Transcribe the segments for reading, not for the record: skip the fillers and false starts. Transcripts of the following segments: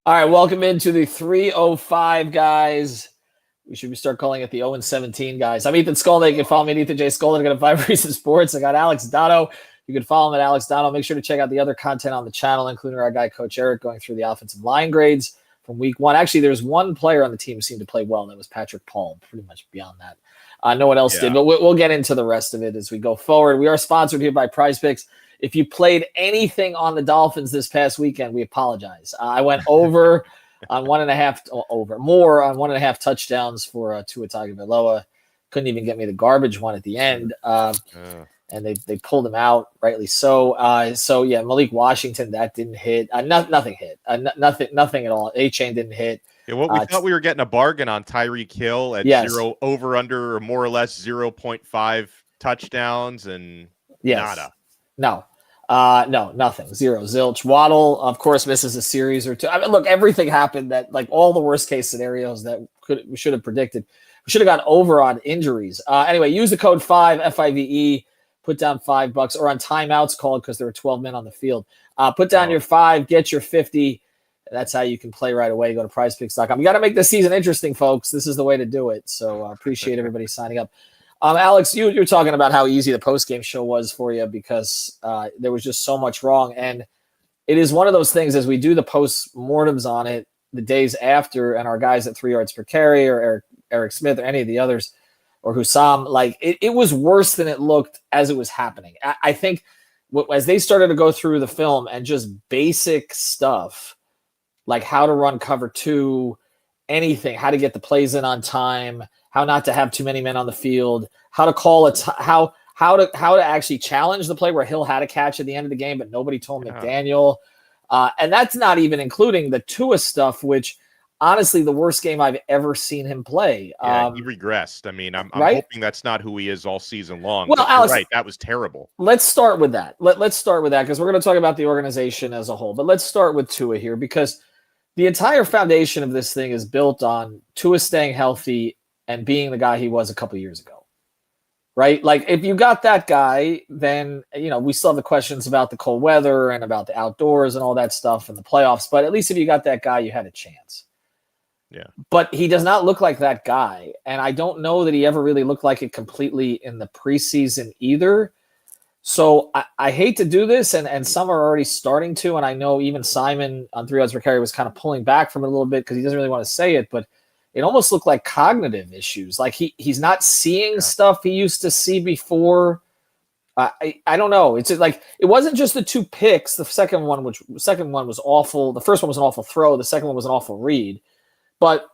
All right, welcome into the 305 guys. We should start calling it the 0-17 guys. I'm Ethan Skolnick. You can follow me at Ethan J. Skolnick. I got 5 Reasons Sports. I got Alex Donno. You can follow him at Alex Donno. Make sure to check out the other content on the channel, including our guy, Coach Eric, going through the offensive line grades from week 1. Actually, there's one player on the team who seemed to play well, and that was Patrick Paul. Pretty much beyond that. No one else did, but we'll get into the rest of it as we go forward. We are sponsored here by Prize Picks. If you played anything on the Dolphins this past weekend, we apologize. I went over on 1.5 touchdowns for Tua Tagovailoa. Couldn't even get me the garbage one at the end. And they pulled him out, rightly so. Yeah, Malik Washington, that didn't hit. Nothing hit. Nothing at all. A-Chain didn't hit. Yeah, we thought we were getting a bargain on Tyreek Hill at 0 over under or more or less 0.5 touchdowns and nada. No, nothing. Zero. Zilch. Waddle, of course, misses a series or two. I mean, look, everything happened that, like, all the worst case scenarios that we should have predicted. We should have gone over on injuries. Anyway, use the code 5 FIVE. Put down $5 or on timeouts called because there were 12 men on the field. Put down your 5, get your 50. That's how you can play right away. Go to prizepicks.com. You got to make this season interesting, folks. This is the way to do it. So I appreciate everybody signing up. Alex, you were talking about how easy the post-game show was for you because there was just so much wrong. And it is one of those things as we do the post-mortems on it the days after, and our guys at 3 yards per carry or Eric Smith or any of the others or Hussam, like it was worse than it looked as it was happening. I think as they started to go through the film and just basic stuff, like how to run cover 2, anything, how to get the plays in on time, how not to have too many men on the field, how to call how to actually challenge the play where Hill had a catch at the end of the game, but nobody told McDaniel. And that's not even including the Tua stuff, which honestly, the worst game I've ever seen him play. Yeah, he regressed. I mean, I'm hoping that's not who he is all season long. Well, Alex, right, that was terrible. Let's start with that. Let's start with that because we're going to talk about the organization as a whole. But let's start with Tua here because the entire foundation of this thing is built on Tua staying healthy and being the guy he was a couple of years ago, right? Like if you got that guy, then, we still have the questions about the cold weather and about the outdoors and all that stuff and the playoffs. But at least if you got that guy, you had a chance. Yeah. But he does not look like that guy. And I don't know that he ever really looked like it completely in the preseason either. So I hate to do this, and some are already starting to. And I know even Simon on 3 yards per carry was kind of pulling back from it a little bit because he doesn't really want to say it. But it almost looked like cognitive issues. Like he's not seeing stuff he used to see before. I don't know. It's like it wasn't just the 2 picks. The second one was awful. The first one was an awful throw. The second one was an awful read. But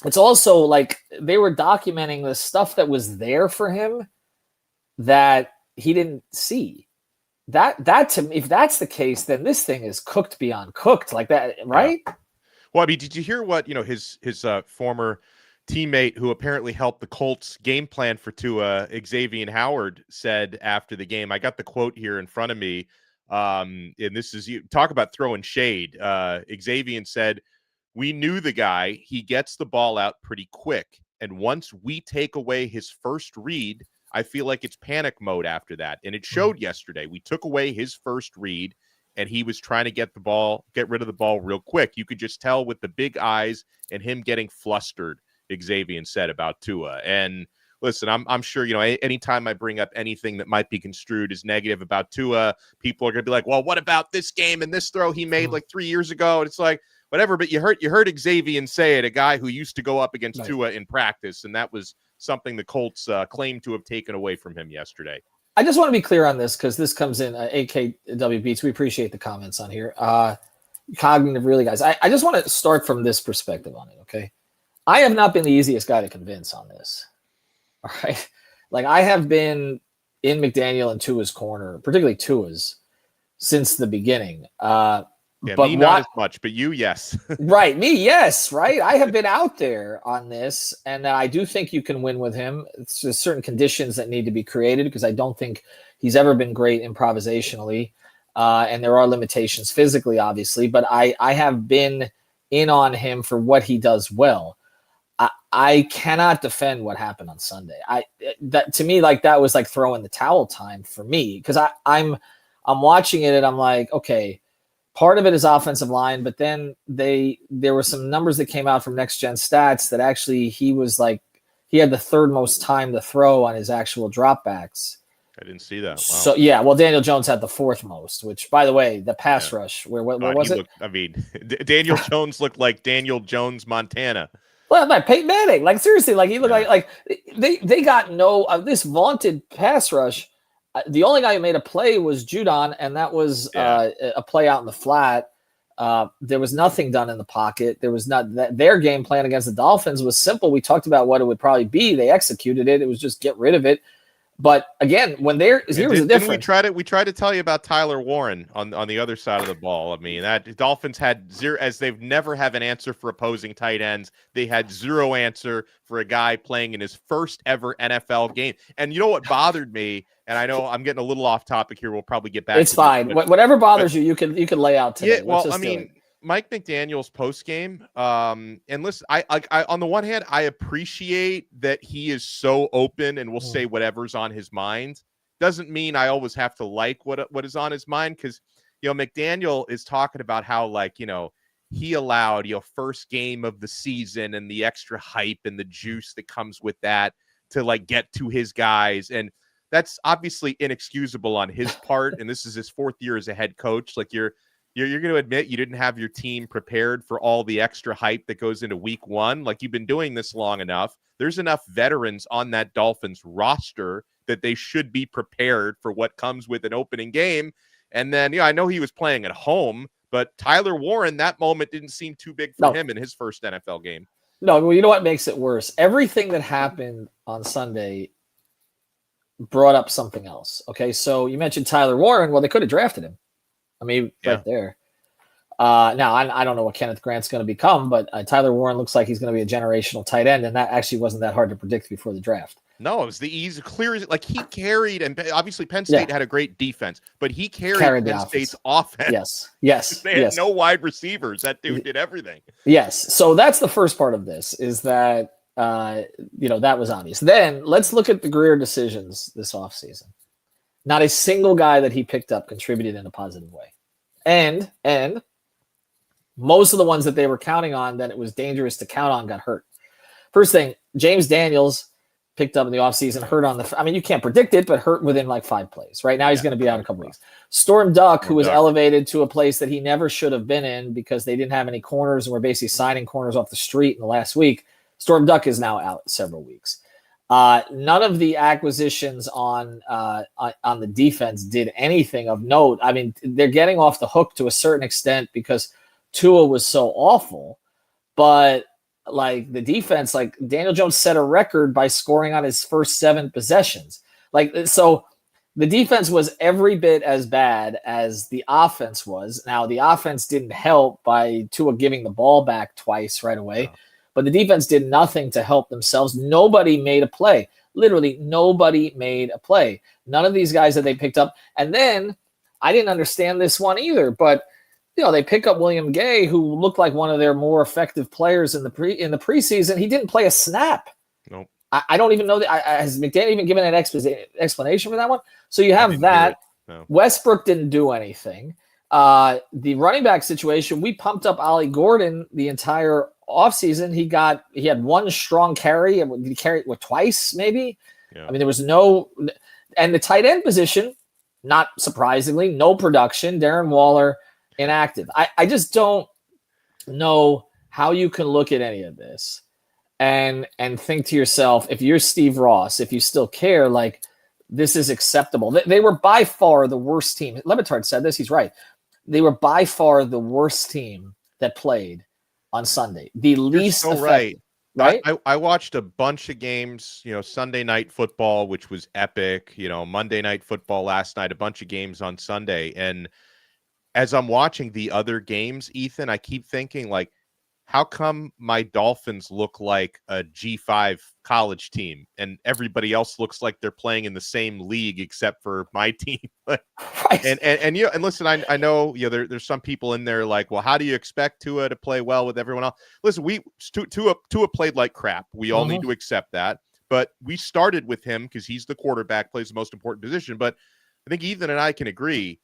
it's also like they were documenting the stuff that was there for him that he didn't see. That to me, if that's the case, then this thing is cooked beyond cooked, like that, right? Yeah. Well, I mean, did you hear what his former teammate who apparently helped the Colts game plan for Tua, Xavier Howard, said after the game? I got the quote here in front of me, and this is you talk about throwing shade. Xavier said, "We knew the guy. He gets the ball out pretty quick. And once we take away his first read, I feel like it's panic mode after that." And it showed yesterday. We took away his first read, and he was trying to get rid of the ball real quick. You could just tell with the big eyes and him getting flustered, Xavier said about Tua. And listen, I'm sure, anytime I bring up anything that might be construed as negative about Tua, people are going to be like, well, what about this game and this throw he made like 3 years ago? And it's like, whatever, but you heard Xavier say it, a guy who used to go up against Tua in practice, and that was something the Colts claimed to have taken away from him yesterday. I just want to be clear on this because this comes in AKW Beats. We appreciate the comments on here. Cognitive, really, guys. I just want to start from this perspective on it, okay? I have not been the easiest guy to convince on this, all right? Like, I have been in McDaniel and Tua's corner, particularly Tua's, since the beginning. Yeah, but me not as much, but you, yes. Right, me, yes, right? I have been out there on this, and I do think you can win with him. It's just certain conditions that need to be created because I don't think he's ever been great improvisationally, and there are limitations physically, obviously, but I have been in on him for what he does well. I cannot defend what happened on Sunday. That to me, like that was like throwing the towel time for me because I'm watching it and I'm like, okay, Part of it is offensive line, but then there were some numbers that came out from Next Gen Stats that actually he had the third most time to throw on his actual dropbacks. I didn't see that. Wow. So yeah, well, Daniel Jones had the fourth most, which, by the way, the pass rush. Where was it? Daniel Jones looked like Daniel Jones, Montana. Well, like Peyton Manning, like seriously, like he looked like they got no this vaunted pass rush. The only guy who made a play was Judon, and that was a play out in the flat. There was nothing done in the pocket. There was not their game plan against the Dolphins was simple. We talked about what it would probably be. They executed it. It was just get rid of it. But again, when here's the difference. We tried to tell you about Tyler Warren on the other side of the ball. I mean, that Dolphins had zero, as they've never have an answer for opposing tight ends. They had zero answer for a guy playing in his first ever NFL game. And you know what bothered me? And I know I'm getting a little off topic here. We'll probably get back. It's fine. Whatever bothers you can lay out today. Yeah, well, I mean, Mike McDaniel's post game. And listen, I on the one hand, I appreciate that he is so open and will say whatever's on his mind. Doesn't mean I always have to like what is on his mind, because McDaniel is talking about how he allowed first game of the season and the extra hype and the juice that comes with that to get to his guys, and that's obviously inexcusable on his part. And this is his fourth year as a head coach. You're going to admit you didn't have your team prepared for all the extra hype that goes into week one. You've been doing this long enough. There's enough veterans on that Dolphins roster that they should be prepared for what comes with an opening game. And then, I know he was playing at home, but Tyler Warren, that moment didn't seem too big for him in his first NFL game. No, well, you know what makes it worse? Everything that happened on Sunday brought up something else. Okay, so you mentioned Tyler Warren. Well, they could have drafted him. I mean, right there. Now, I don't know what Kenneth Grant's going to become, but Tyler Warren looks like he's going to be a generational tight end, and that actually wasn't that hard to predict before the draft. No, it was the easy, clear. He carried, and obviously Penn State had a great defense, but he carried Penn State's offense. Yes. They had no wide receivers. That dude did everything. Yes. So that's the first part of this, is that that was obvious. Then let's look at the Grier decisions this offseason. Not a single guy that he picked up contributed in a positive way. And most of the ones that they were counting on that it was dangerous to count on got hurt. First thing, James Daniels picked up in the offseason, hurt you can't predict it, but hurt within 5 plays. Right now he's going to be out a couple weeks. Storm Duck, who was elevated to a place that he never should have been in because they didn't have any corners and were basically signing corners off the street in the last week. Storm Duck is now out several weeks. None of the acquisitions on the defense did anything of note. I mean, they're getting off the hook to a certain extent because Tua was so awful, but the defense, Daniel Jones set a record by scoring on his first 7 possessions. So the defense was every bit as bad as the offense was. Now, the offense didn't help by Tua giving the ball back twice right away. Yeah. But the defense did nothing to help themselves. Nobody made a play. Literally, nobody made a play. None of these guys that they picked up. And then, I didn't understand this one either, but they pick up William Gay, who looked like one of their more effective players in the preseason. He didn't play a snap. Nope. I don't even know that. Has McDaniel even given an explanation for that one? So you have that. No. Westbrook didn't do anything. The running back situation, we pumped up Ollie Gordon the entire offseason. He had one strong carry, and he carried twice maybe. Yeah. I mean, there was no, and the tight end position, not surprisingly, no production. Darren Waller inactive. I just don't know how you can look at any of this and think to yourself, if you're Steve Ross, if you still care, this is acceptable. They were by far the worst team. Le Batard said this. He's right. They were by far the worst team that played on Sunday. The least so effective. Right? I watched a bunch of games, Sunday night football, which was epic, Monday night football last night, a bunch of games on Sunday. And as I'm watching the other games, Ethan, I keep thinking, how come my Dolphins look like a G5 college team and everybody else looks like they're playing in the same league except for my team? Right. And listen, I know there's some people in there well, how do you expect Tua to play well with everyone else? Listen, Tua played like crap. We all need to accept that. But we started with him because he's the quarterback, plays the most important position. But I think Ethan and I can agree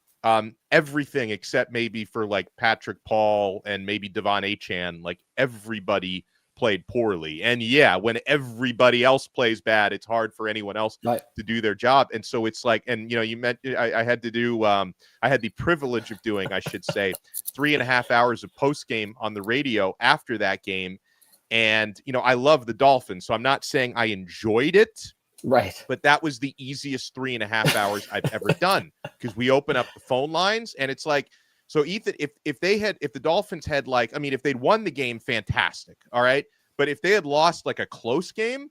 everything except maybe for like Patrick Paul and maybe Devon Achane, like everybody played poorly. And yeah, when everybody else plays bad, it's hard for anyone else to do their job. And so it's like, and you meant I had to do, I had the privilege of doing, I should say, 3.5 hours of post game on the radio after that game. And, I love the Dolphins, so I'm not saying I enjoyed it. Right. But that was the easiest 3.5 hours I've ever done, because we open up the phone lines and it's like, so Ethan, if the Dolphins had if they'd won the game, fantastic. All right. But if they had lost like a close game,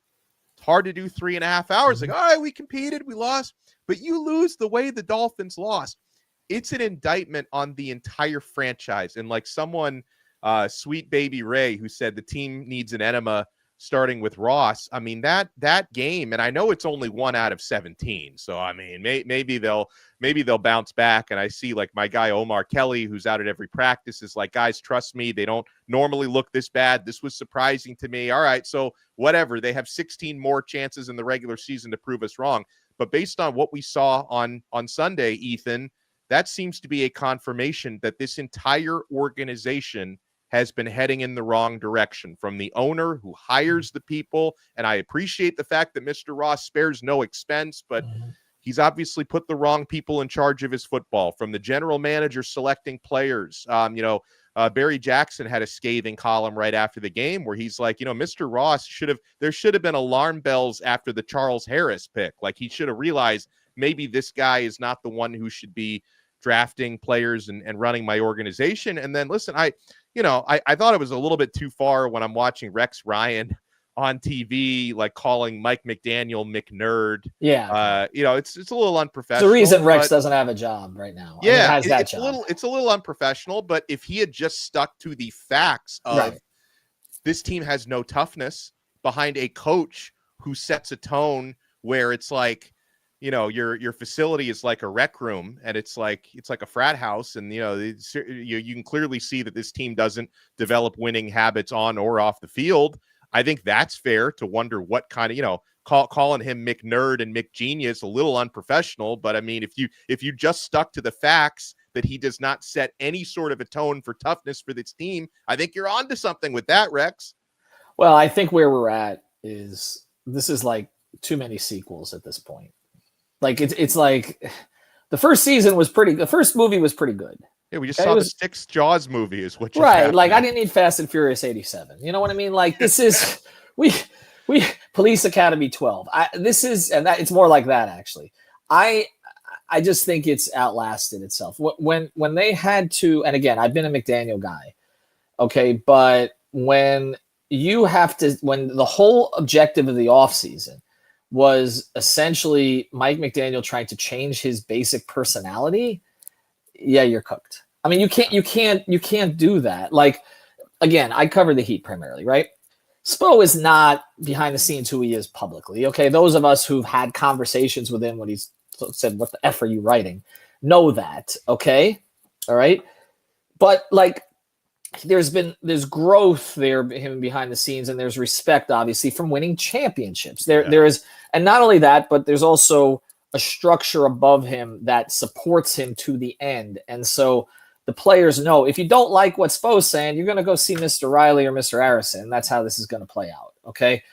it's hard to do 3.5 hours. Like, all right, we competed, we lost, but you lose the way the Dolphins lost. It's an indictment on the entire franchise. And like someone, Sweet Baby Ray, who said the team needs an enema starting with Ross. I mean, that game, and I know it's only 1 out of 17. So, I mean, maybe they'll bounce back. And I see like my guy, Omar Kelly, who's out at every practice, is like, guys, trust me, they don't normally look this bad. This was surprising to me. All right. So whatever, they have 16 more chances in the regular season to prove us wrong. But based on what we saw on Sunday, Ethan, that seems to be a confirmation that this entire organization has been heading in the wrong direction, from the owner who hires the people. And I appreciate the fact that Mr. Ross spares no expense, but he's obviously put the wrong people in charge of his football, from the general manager selecting players. Barry Jackson had a scathing column right after the game where he's like, Mr. Ross there should have been alarm bells after the Charles Harris pick. Like, he should have realized maybe this guy is not the one who should be drafting players and running my organization. And then listen, I thought it was a little bit too far when I'm watching Rex Ryan on TV, like calling Mike McDaniel McNerd. Yeah. It's a little unprofessional. The reason Rex doesn't have a job right now. Yeah. It's a little unprofessional, but if he had just stuck to the facts of this team has no toughness behind a coach who sets a tone where it's like, your facility is like a rec room, and it's like a frat house. And, you can clearly see that this team doesn't develop winning habits on or off the field. I think that's fair to wonder what kind of, calling him McNerd and McGenius a little unprofessional. But I mean, if you just stuck to the facts that he does not set any sort of a tone for toughness for this team, I think you're onto something with that, Rex. Well, I think where we're at is this is like too many sequels at this point. Like it's like the first season was the first movie was pretty good. Yeah, we just saw the sixth Jaws movie is what you're right. happening. Like, I didn't need Fast and Furious 87. You know what I mean? Like, this is we Police Academy 12. It's more like that, actually. I just think it's outlasted itself. When they had to, and again, I've been a McDaniel guy. Okay, but when the whole objective of the offseason was essentially Mike McDaniel trying to change his basic personality, yeah, you're cooked. I mean, you can't do that. Like, again, I cover the Heat primarily, right? Spo is not behind the scenes who he is publicly. Okay, those of us who've had conversations with him when he's said, "What the F are you writing?" know that. Okay, all right, but like, there's growth there, him behind the scenes, and there's respect, obviously, from winning championships. There is, and not only that, but there's also a structure above him that supports him to the end. And so the players know, if you don't like what Spo's saying, you're going to go see Mr. Riley or Mr. Harrison. That's how this is going to play out. Okay.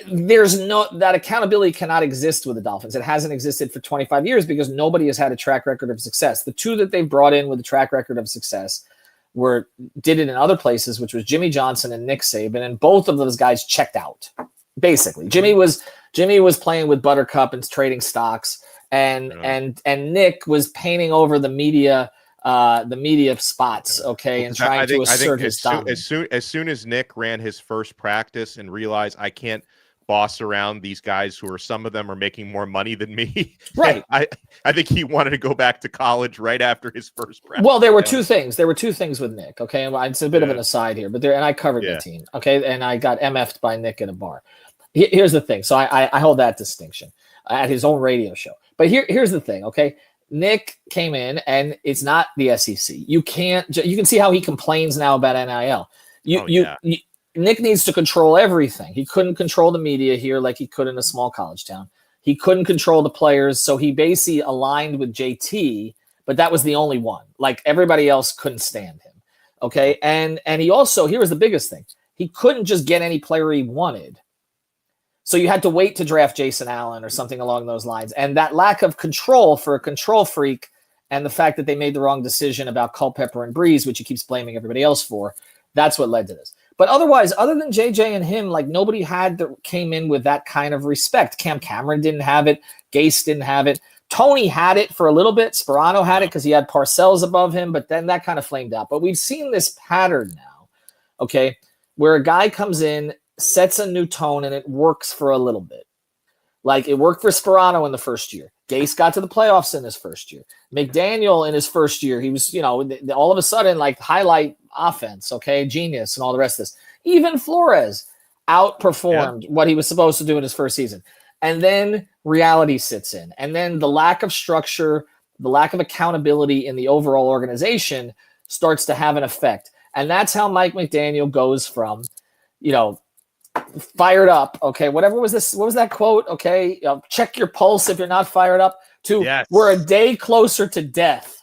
That accountability cannot exist with the Dolphins. It hasn't existed for 25 years because nobody has had a track record of success. The two that they've brought in with a track record of success did it in other places, which was Jimmy Johnson and Nick Saban, and both of those guys checked out. Basically, Jimmy was playing with Buttercup and trading stocks, and Nick was painting over the media spots, okay, and trying to assert his dominance. As soon as Nick ran his first practice and realized, I can't boss around these guys who some of them are making more money than me. Right. I think he wanted to go back to college right after his first practice. Well, there were two things. There were two things with Nick. Okay. It's a bit of an aside here, but and I covered the team. Okay. And I got MF'd by Nick at a bar. Here's the thing. So I hold that distinction at his own radio show. But here's the thing. Okay. Nick came in, and it's not the SEC. You can see how he complains now about NIL. Nick needs to control everything. He couldn't control the media here like he could in a small college town. He couldn't control the players, so he basically aligned with JT, but that was the only one. Like everybody else couldn't stand him. Okay. And he also, here was the biggest thing. He couldn't just get any player he wanted. So you had to wait to draft Jason Allen or something along those lines. And that lack of control for a control freak, and the fact that they made the wrong decision about Culpepper and Breeze, which he keeps blaming everybody else for, that's what led to this. But otherwise, other than JJ and him, like nobody came in with that kind of respect. Cam Cameron didn't have it. Gase didn't have it. Tony had it for a little bit. Sperano had it because he had Parcells above him, but then that kind of flamed out. But we've seen this pattern now, okay, where a guy comes in, sets a new tone, and it works for a little bit. Like it worked for Sperano in the first year. Gase got to the playoffs in his first year. McDaniel in his first year, he was, all of a sudden like highlight offense, okay, genius and all the rest of this. Even Flores outperformed what he was supposed to do in his first season. And then reality sits in. And then the lack of structure, the lack of accountability in the overall organization starts to have an effect. And that's how Mike McDaniel goes from, fired up, okay, what was that quote, okay, check your pulse if you're not fired up, to we're a day closer to death.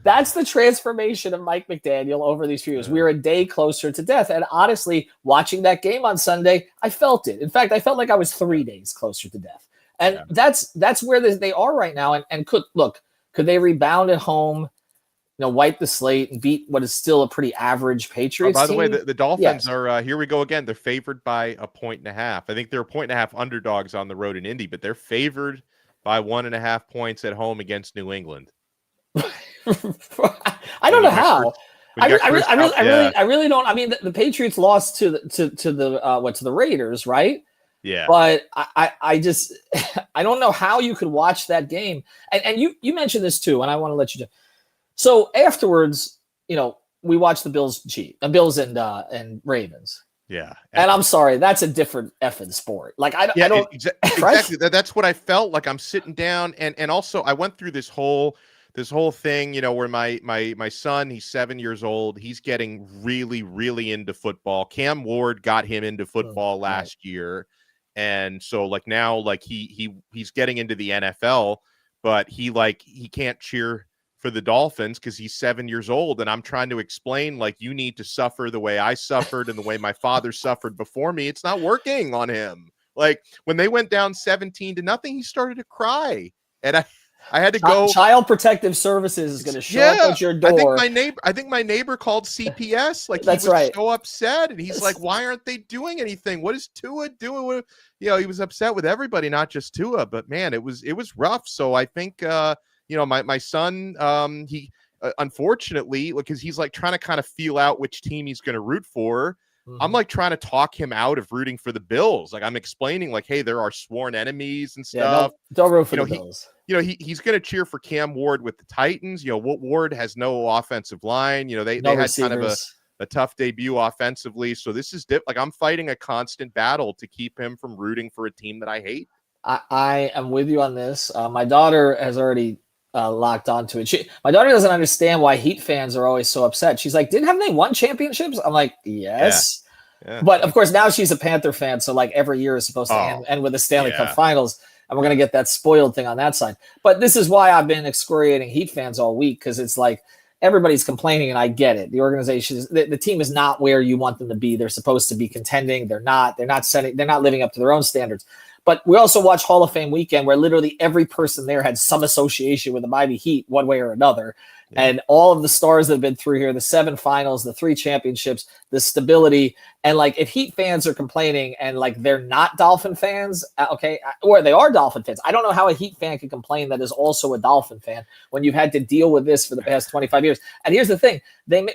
That's the transformation of Mike McDaniel over these few years. We're a day closer to death. And honestly, watching that game on Sunday, I felt it. In fact, I felt like I was 3 days closer to death. And that's where they are right now. And could they rebound at home, wipe the slate and beat what is still a pretty average Patriots by the team? way, the Dolphins are, here we go again, they're favored by 1.5. I think they're 1.5 underdogs on the road in Indy, but they're favored by 1.5 points at home against New England. I don't know how. I really don't. I mean, the Patriots lost to the Raiders, right? Yeah. But I just I don't know how you could watch that game. And you mentioned this too, and I want to let you know. So afterwards, we watched the Bills and Ravens. Yeah. And I'm sorry, that's a different effing sport. Like I don't exactly. That's what I felt like. I'm sitting down and also I went through this whole thing, where my son, he's 7 years old. He's getting really, really into football. Cam Ward got him into football last year. And so like now, like he's getting into the NFL, but he can't cheer for the Dolphins because he's 7 years old. And I'm trying to explain, like, you need to suffer the way I suffered and the way my father suffered before me. It's not working on him. Like when they went down 17-0, he started to cry. And I had to go. Child Protective Services is going to show up at your door. I think my neighbor called CPS. Like that's he was right. so upset, and he's like, "Why aren't they doing anything? What is Tua doing?" He was upset with everybody, not just Tua. But man, it was rough. So I think my son, he unfortunately, because he's like trying to kind of feel out which team he's going to root for. I'm like trying to talk him out of rooting for the Bills. Like I'm explaining, like, hey, there are sworn enemies and stuff. Don't root for the Bills. He's going to cheer for Cam Ward with the Titans. Ward has no offensive line. They had receivers. Kind of a tough debut offensively. So this is like I'm fighting a constant battle to keep him from rooting for a team that I hate. I am with you on this. My daughter has already locked onto it. My daughter doesn't understand why Heat fans are always so upset. She's like, haven't they won championships? I'm like, yes. Yeah. But of course now she's a Panther fan. So like every year is supposed to end with the Stanley Cup finals. And we're going to get that spoiled thing on that side. But this is why I've been excoriating Heat fans all week. Cause it's like, everybody's complaining and I get it. The organization the team is not where you want them to be. They're supposed to be contending. They're not living up to their own standards. But we also watch Hall of Fame weekend where literally every person there had some association with the Miami Heat one way or another. Yeah. And all of the stars that have been through here, the 7 finals, the 3 championships, the stability. And like, if Heat fans are complaining and like, they're not Dolphin fans, okay, or they are Dolphin fans. I don't know how a Heat fan can complain that is also a Dolphin fan when you've had to deal with this for the past 25 years. And here's the thing,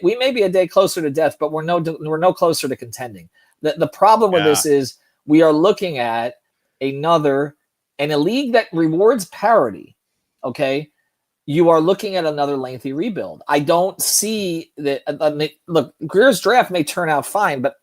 we may be a day closer to death, but we're no closer to contending. The problem with this is we are looking at in a league that rewards parity, okay, you are looking at another lengthy rebuild. I don't see that. Look, Grier's draft may turn out fine, but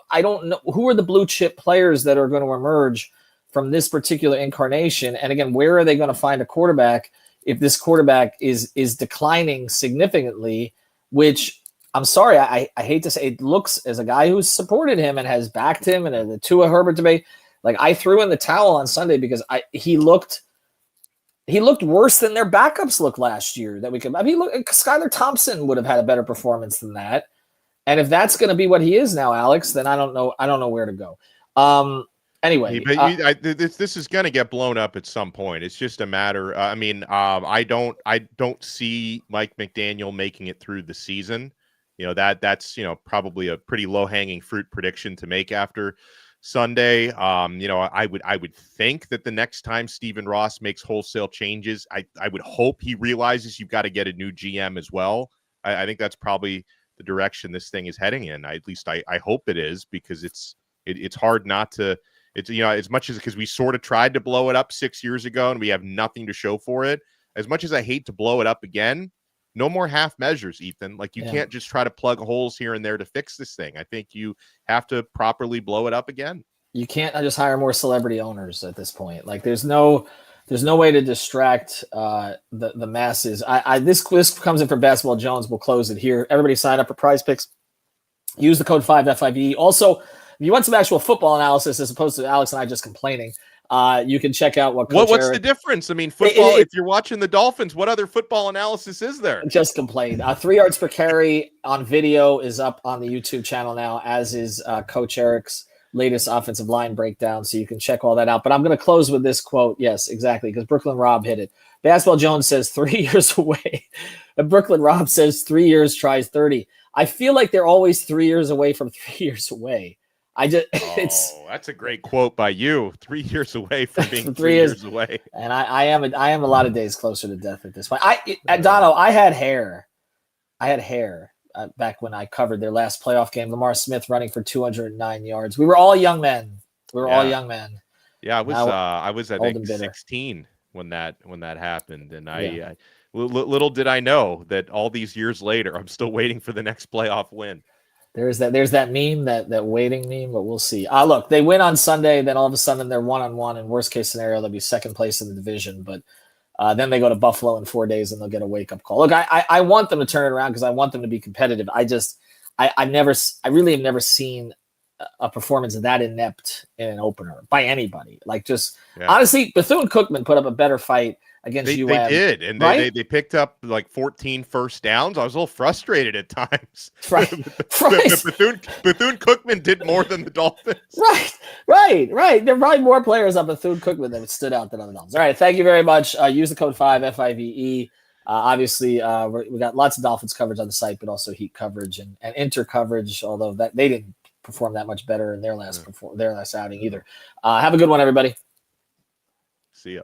I don't know who are the blue chip players that are going to emerge from this particular incarnation. And again, where are they going to find a quarterback if this quarterback is declining significantly, which I'm sorry, I hate to say, it looks as a guy who's supported him and has backed him in the Tua Herbert debate. Like I threw in the towel on Sunday because he looked he looked worse than their backups looked last year. Look, Skylar Thompson would have had a better performance than that. And if that's going to be what he is now, Alex, then I don't know where to go. Anyway, this is going to get blown up at some point. It's just a matter. I don't see Mike McDaniel making it through the season. That's probably a pretty low hanging fruit prediction to make after Sunday. I would think that the next time Stephen Ross makes wholesale changes, I would hope he realizes you've got to get a new GM as well. I think that's probably the direction this thing is heading in. At least I hope it is, because it's hard not to. It's as much as, because we sort of tried to blow it up 6 years ago and we have nothing to show for it. As much as I hate to blow it up again, no more half measures, Ethan. Like, you can't just try to plug holes here and there to fix this thing. I think you have to properly blow it up again. You can't just hire more celebrity owners at this point. Like, there's no way to distract the masses. This comes in from Basketball Jones. We'll close it here. Everybody sign up for Prize Picks. Use the code 5FIVE. Also, if you want some actual football analysis as opposed to Alex and I just complaining, you can check out what's the difference? I mean, football, if you're watching the Dolphins, what other football analysis is there? Just complain. 3 yards per carry on video is up on the YouTube channel now, as is Coach Eric's latest offensive line breakdown. So you can check all that out. But I'm going to close with this quote. Yes, exactly, because Brooklyn Rob hit it. Basketball Jones says 3 years away. And Brooklyn Rob says 3 years tries 30. I feel like they're always 3 years away from 3 years away. That's a great quote by you. 3 years away from being 3 years away. And I am a lot of days closer to death at this point. At Donno, I had hair. Back when I covered their last playoff game. Lamar Smith running for 209 yards. We were all young men. Yeah, I was I think 16 when that happened, and little did I know that all these years later, I'm still waiting for the next playoff win. There's that meme, that waiting meme, but we'll see. Look, they win on Sunday, then all of a sudden they're 1-1. In worst case scenario, they'll be second place in the division, but then they go to Buffalo in 4 days and they'll get a wake up call. Look, I want them to turn it around because I want them to be competitive. I really have never seen a performance that inept in an opener by anybody. Honestly, Bethune-Cookman put up a better fight against UM. They did, and right? they picked up like 14 first downs. I was a little frustrated at times. Right. Bethune-Cookman did more than the Dolphins. Right. There are probably more players on Bethune-Cookman that stood out than other Dolphins. All right, thank you very much. Use the code 5FIVE. Obviously, we got lots of Dolphins coverage on the site, but also Heat coverage and Inter coverage, although that they didn't perform that much better in their last outing either. Have a good one, everybody. See ya.